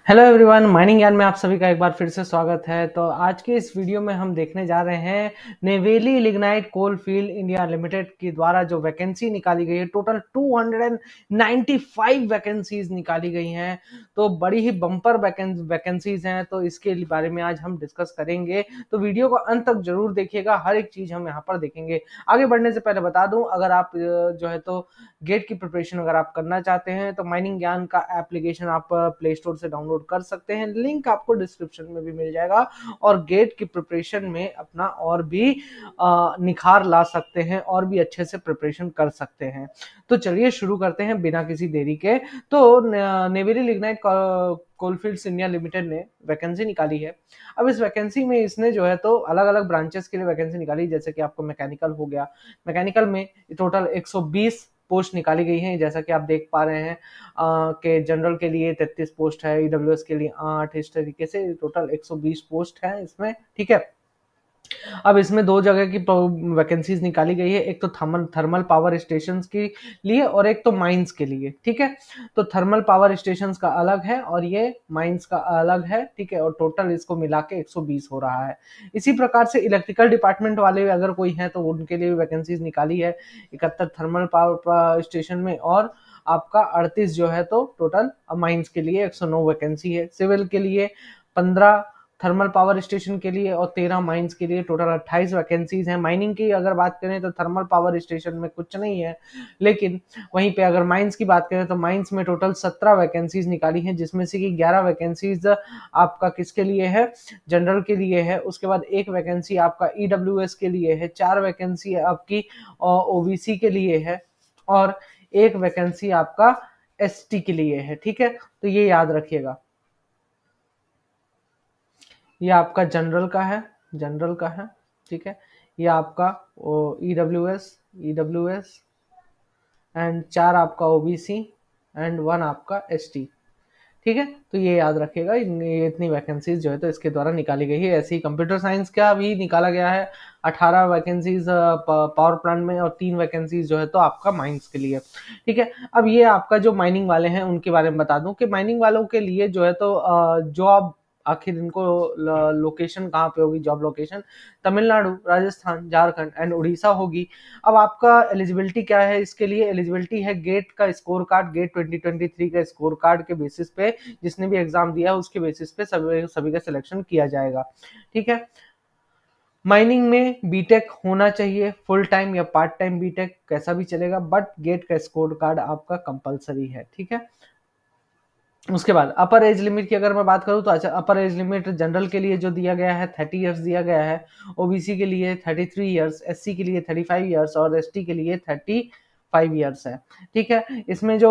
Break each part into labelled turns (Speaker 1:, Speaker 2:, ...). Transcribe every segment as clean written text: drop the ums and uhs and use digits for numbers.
Speaker 1: Hello everyone, mining ज्ञान में आप सभी का एक बार फिर से स्वागत है। तो आज के इस वीडियो में हम देखने जा रहे हैं Neyveli lignite coal field India limited के द्वारा जो वैकेंसी निकाली गई है। टोटल 295 वैकेंसीज निकाली गई हैं, तो बड़ी ही बम्पर वैकेंसीज हैं। तो इसके बारे में आज हम डिस्कस करेंगे, तो वीडियो को अंत तक जरूर देखिएगा। हर एक चीज हम यहाँ पर देखेंगे। आगे बढ़ने से पहले बता दूं, अगर आप जो है तो गेट की प्रिपरेशन अगर आप करना चाहते हैं तो माइनिंग ज्ञान का एप्लीकेशन आप प्ले स्टोर से डाउनलोड कर सकते हैं। लिंक आपको डिस्क्रिप्शन में भी मिल जाएगा और गेट की प्रिपरेशन में अपना और भी निखार ला सकते हैं और भी अच्छे से प्रिपरेशन कर सकते हैं। तो चलिए शुरू करते हैं बिना किसी देरी के। तो Neyveli lignite coalfields India limited ने वैकेंसी निकाली है। अब इस वैकेंसी में इसने जो है तो अलग अलग ब्रांचेस के लिए वैकेंसी निकाली, जैसे कि आपको मैकेनिकल हो गया। मैकेनिकल में टोटल 120 पोस्ट निकाली गई हैं, जैसा कि आप देख पा रहे हैं कि जनरल के लिए 33 पोस्ट है, ईडब्ल्यूएस के लिए 8, इस तरीके से टोटल 120 पोस्ट है इसमें। ठीक है, अब इसमें दो जगह की वैकेंसीज निकाली गई है, एक तो थर्मल पावर स्टेशन के लिए और एक तो माइंस के लिए। ठीक है, तो थर्मल पावर स्टेशन का अलग है और ये माइंस का अलग है। ठीक है, और टोटल इसको मिला के 120 हो रहा है। इसी प्रकार से इलेक्ट्रिकल डिपार्टमेंट वाले अगर कोई हैं तो उनके लिए वैकेंसीज निकाली है, 71 थर्मल पावर स्टेशन में, और आपका 38 जो है तो टोटल माइंस के लिए 109 वैकेंसी है। सिविल के लिए 15 थर्मल पावर स्टेशन के लिए और 13 माइंस के लिए, टोटल 28 वैकेंसीज हैं। माइनिंग की अगर बात करें तो थर्मल पावर स्टेशन में कुछ नहीं है, लेकिन वहीं पे अगर माइंस की बात करें तो माइंस में टोटल 17 वैकेंसीज निकाली हैं, जिसमें से कि 11 वैकेंसीज आपका किसके लिए है, जनरल के लिए है। उसके बाद एक वैकेंसी आपका ईडब्ल्यूएस के लिए है, 4 वैकेंसी आपकी ओबीसी के लिए है और एक वैकेंसी आपका एसटी के लिए है। ठीक है, तो ये याद रखिएगा। ये आपका जनरल का है, जनरल का है। ठीक है, ये आपका ईडब्ल्यूएस एंड 4 आपका ओबीसी एंड 1 आपका एसटी। ठीक है, तो ये याद रखिएगा, ये इतनी वैकेंसीज जो है तो इसके द्वारा निकाली गई है। ऐसे ही कंप्यूटर साइंस का भी निकाला गया है, 18 वैकेंसीज पावर प्लांट में और 3 वैकेंसीज जो है तो आपका माइंस के लिए। ठीक है, अब ये आपका जो माइनिंग वाले हैं उनके बारे में बता दूं कि माइनिंग वालों के लिए जो है तो जॉब, आखिर इनको लोकेशन कहाँ पे होगी, job location Tamil Nadu, Rajasthan, Jharkhand and Orissa होगी। अब आपका एलिजिबिलिटी क्या है, इसके लिए एलिजिबिलिटी है गेट का स्कोर कार्ड, गेट 2023 का स्कोर कार्ड के बेसिस पे जिसने भी एग्जाम दिया उसके बेसिस पे सभी का सिलेक्शन किया जाएगा। ठीक है, माइनिंग में बीटेक होना चाहिए, फुल टाइम या पार्ट टाइम बीटेक कैसा भी चलेगा, बट गेट का स्कोर कार्ड आपका कंपलसरी है। ठीक है, उसके बाद अपर एज लिमिट की अगर मैं बात करूं तो अच्छा, अपर एज लिमिट जनरल के लिए जो दिया गया है 30 इयर्स दिया गया है, ओबीसी के लिए 33 इयर्स, एससी के लिए 35 इयर्स और एसटी के लिए 35 इयर्स है। ठीक है, इसमें जो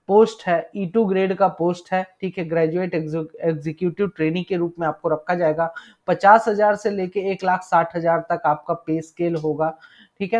Speaker 1: पोस्ट है E2 ग्रेड का पोस्ट है। ठीक है, ग्रेजुएट एग्जीक्यूटिव ट्रेनी के रूप में आपको रखा जाएगा। 50,000 से लेके 1,60,000 तक आपका पे स्केल होगा। ठीक है,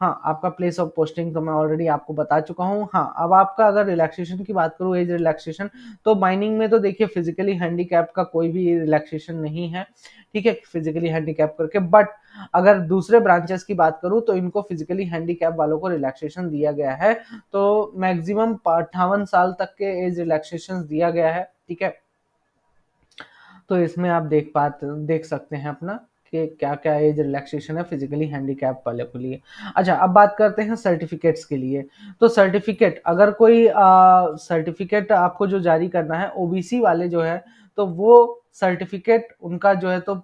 Speaker 1: हाँ, आपका प्लेस ऑफ पोस्टिंग तो मैं ऑलरेडी आपको बता चुका हूँ। हाँ, अब आपका अगर रिलैक्सेशन की बात करूँ, एज रिलैक्सेशन, तो माइनिंग में तो देखिए फिजिकली हैंडीकैप का कोई भी रिलैक्सेशन नहीं है। ठीक है, फिजिकली हैंडीकैप करके, बट अगर दूसरे ब्रांचेस की बात करूँ तो इनको फिजिकली हैंडीकैप वालों को रिलैक्सेशन दिया गया है, तो मैक्सिमम 58 साल तक के एज रिलैक्सेशन दिया गया है। ठीक है, तो इसमें आप देख सकते हैं अपना कि क्या क्या एज रिलैक्सेशन है फिजिकली हैंडीकैप वाले के लिए। अच्छा, अब बात करते हैं सर्टिफिकेट्स के लिए। तो सर्टिफिकेट, अगर कोई सर्टिफिकेट आपको जो जारी करना है, ओबीसी वाले जो है तो वो सर्टिफिकेट उनका जो है तो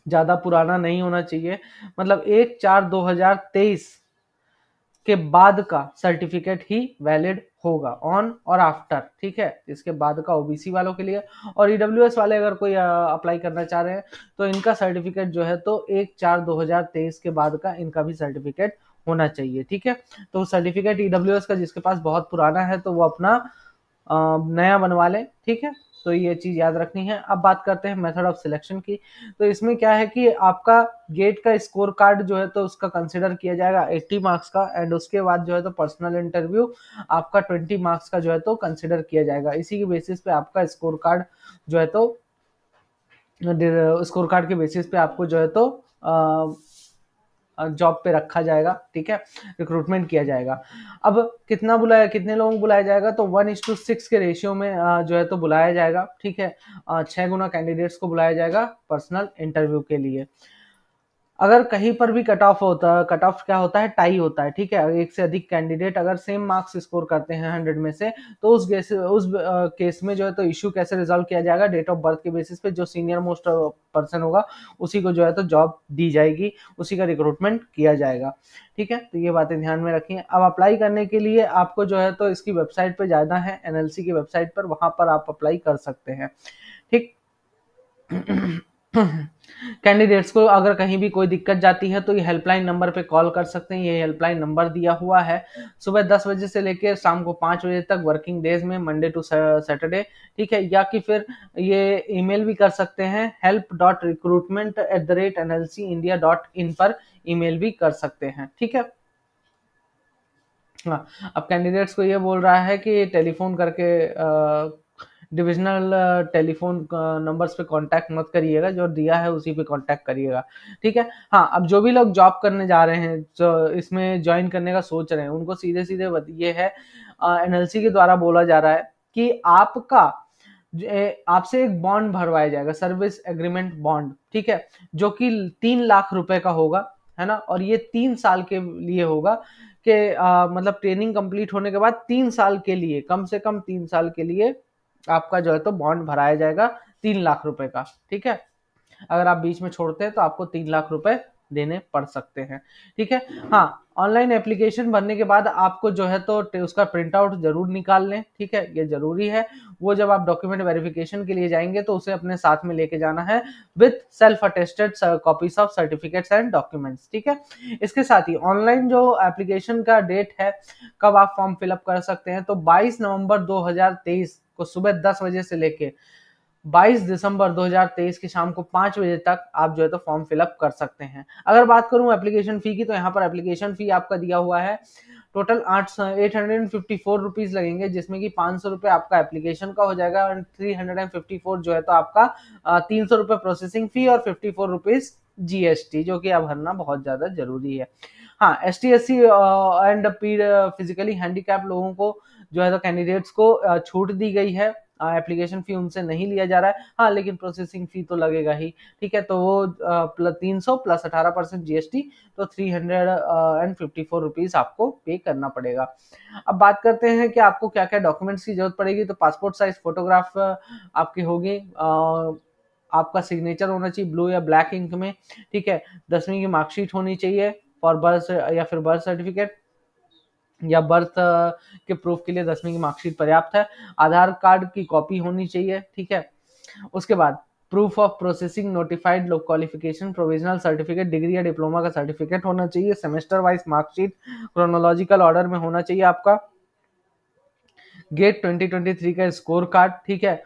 Speaker 1: ज्यादा पुराना नहीं होना चाहिए, मतलब 1/4/2023 के बाद का सर्टिफिकेट ही वैलिड होगा, ऑन और आफ्टर। ठीक है, इसके बाद का ओबीसी वालों के लिए। और ईडब्ल्यूएस वाले अगर कोई अप्लाई करना चाह रहे हैं तो इनका सर्टिफिकेट जो है तो 1/4/2023 के बाद का इनका भी सर्टिफिकेट होना चाहिए। ठीक है, तो सर्टिफिकेट ईडब्ल्यूएस का जिसके पास बहुत पुराना है तो वो अपना नया बनवा लें। ठीक है, तो ये चीज याद रखनी है। अब बात करते हैं मेथड ऑफ सिलेक्शन की। तो इसमें क्या है कि आपका गेट का स्कोर कार्ड जो है तो उसका कंसिडर किया जाएगा 80 मार्क्स का, एंड उसके बाद जो है तो पर्सनल इंटरव्यू आपका 20 मार्क्स का जो है तो कंसिडर किया जाएगा। इसी के बेसिस पे आपका स्कोर कार्ड जो है तो, स्कोर कार्ड के बेसिस पे आपको जो है तो जॉब पे रखा जाएगा, ठीक है, रिक्रूटमेंट किया जाएगा। अब कितने लोगों को बुलाया जाएगा, तो 1:6 के रेशियो में जो है तो बुलाया जाएगा, ठीक है। 6 गुना कैंडिडेट्स को बुलाया जाएगा पर्सनल इंटरव्यू के लिए। अगर कहीं पर भी कट ऑफ क्या होता है, टाई होता है, ठीक है, एक से अधिक कैंडिडेट अगर सेम मार्क्स स्कोर करते हैं 100 में से, तो उस केस में जो है तो इशू कैसे रिजॉल्व किया जाएगा, डेट ऑफ बर्थ के बेसिस पे जो सीनियर मोस्ट पर्सन होगा उसी को जो है तो जॉब दी जाएगी, उसी का रिक्रूटमेंट किया जाएगा, ठीक है। तो ये बातें ध्यान में रखिए। अब अप्लाई करने के लिए आपको जो है तो इसकी वेबसाइट पे जाना है, एनएलसी की वेबसाइट पर, वहां पर आप अप्लाई कर सकते हैं, ठीक। कैंडिडेट्स को अगर कहीं भी कोई दिक्कत जाती है तो ये हेल्पलाइन नंबर पे कॉल कर सकते हैं, ये हेल्पलाइन नंबर दिया हुआ है। सुबह 10 बजे से लेकर शाम को 5 बजे तक वर्किंग डेज में, मंडे टू सैटरडे, ठीक है। या कि फिर ये ईमेल भी कर सकते हैं, help.recruitment@nlcindia.in पर ईमेल भी कर सकते हैं, ठीक है। हाँ, अब कैंडिडेट्स को ये बोल रहा है कि टेलीफोन करके डिविजनल टेलीफोन नंबर्स पे कांटेक्ट मत करिएगा, जो दिया है उसी पे कांटेक्ट करिएगा, ठीक है। हाँ, अब जो भी लोग जॉब करने जा रहे हैं, जो इसमें ज्वाइन करने का सोच रहे हैं, उनको सीधे सीधे ये है, एनएलसी के द्वारा बोला जा रहा है कि आपसे एक बॉन्ड भरवाया जाएगा, सर्विस एग्रीमेंट बॉन्ड, ठीक है, जो कि 3 लाख रुपए का होगा, है ना। और ये 3 साल के लिए होगा कि मतलब ट्रेनिंग कंप्लीट होने के बाद 3 साल के लिए, कम से कम 3 साल के लिए आपका जो है तो बॉन्ड भराया जाएगा 3 लाख रुपए का, ठीक है। अगर आप बीच में छोड़ते हैं तो आपको 3 लाख रुपए देने पड़ सकते हैं, ठीक है। हाँ, ऑनलाइन एप्लीकेशन भरने के बाद आपको जो है तो उसका प्रिंट आउट जरूर निकाल लें, ठीक है, ये जरूरी है। वो जब आप डॉक्यूमेंट वेरिफिकेशन के लिए जाएंगे तो उसे अपने साथ में लेके जाना है, with self attested copies of certificates and documents, ठीक है। इसके साथ ही ऑनलाइन जो एप्लीकेशन का डेट है, कब आप फॉर्म फिलअप कर सकते हैं, तो 22 नवंबर 2023 को सुबह 10 बजे से लेके 22 दिसंबर 2023 की शाम को 5 बजे तक आप जो है तो फॉर्म फिलअप कर सकते हैं। अगर बात करूं एप्लीकेशन फी की, तो यहाँ पर एप्लीकेशन फी आपका दिया हुआ है टोटल 854 रुपीज लगेंगे, जिसमें कि 500 रुपए आपका एप्लीकेशन का हो जाएगा, और 354 जो है तो आपका 300 रुपए प्रोसेसिंग फी और 54 रुपीज जीएसटी, जो कि अब भरना बहुत ज्यादा जरूरी है। हाँ, ST SC and physically handicap लोगों को जो है तो कैंडिडेट्स को छूट दी गई है, एप्लीकेशन फी उनसे नहीं लिया जा रहा है। हाँ, लेकिन प्रोसेसिंग फी तो लगेगा ही, ठीक है। तो वो 300 प्लस 18% जीएसटी, तो 354 रुपीज आपको पे करना पड़ेगा। अब बात करते हैं कि आपको क्या क्या डॉक्यूमेंट्स की जरूरत पड़ेगी, तो पासपोर्ट साइज फोटोग्राफ आपकी होगी, आपका सिग्नेचर होना चाहिए ब्लू या ब्लैक इंक में, ठीक है। 10वीं की मार्कशीट होनी चाहिए फॉर बर्थ, या फिर बर्थ सर्टिफिकेट या बर्थ के प्रूफ के लिए 10वीं की मार्कशीट पर्याप्त है। आधार कार्ड की कॉपी होनी चाहिए, ठीक है। उसके बाद proof of processing notified low qualification, provisional certificate, degree या डिप्लोमा का सर्टिफिकेट होना चाहिए, semester wise marksheet chronological order में होना चाहिए आपका, गेट 2023 का स्कोर कार्ड, ठीक है।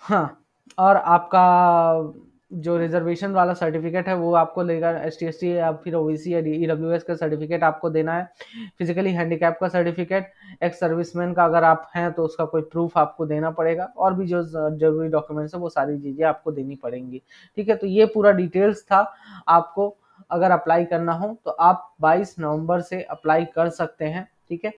Speaker 1: हाँ, और आपका जो रिजर्वेशन वाला सर्टिफिकेट है वो आपको लेगा, ST ST या फिर OBC या EWS का सर्टिफिकेट आपको देना है, फिजिकली हैंडीकैप का सर्टिफिकेट, एक्स सर्विसमैन का अगर आप हैं तो उसका कोई प्रूफ आपको देना पड़ेगा, और भी जो जरूरी डॉक्यूमेंट्स है वो सारी चीजें आपको देनी पड़ेंगी, ठीक है। तो ये पूरा डिटेल्स था। आपको अगर अप्लाई करना हो तो आप 22 नवंबर से अप्लाई कर सकते हैं, ठीक है।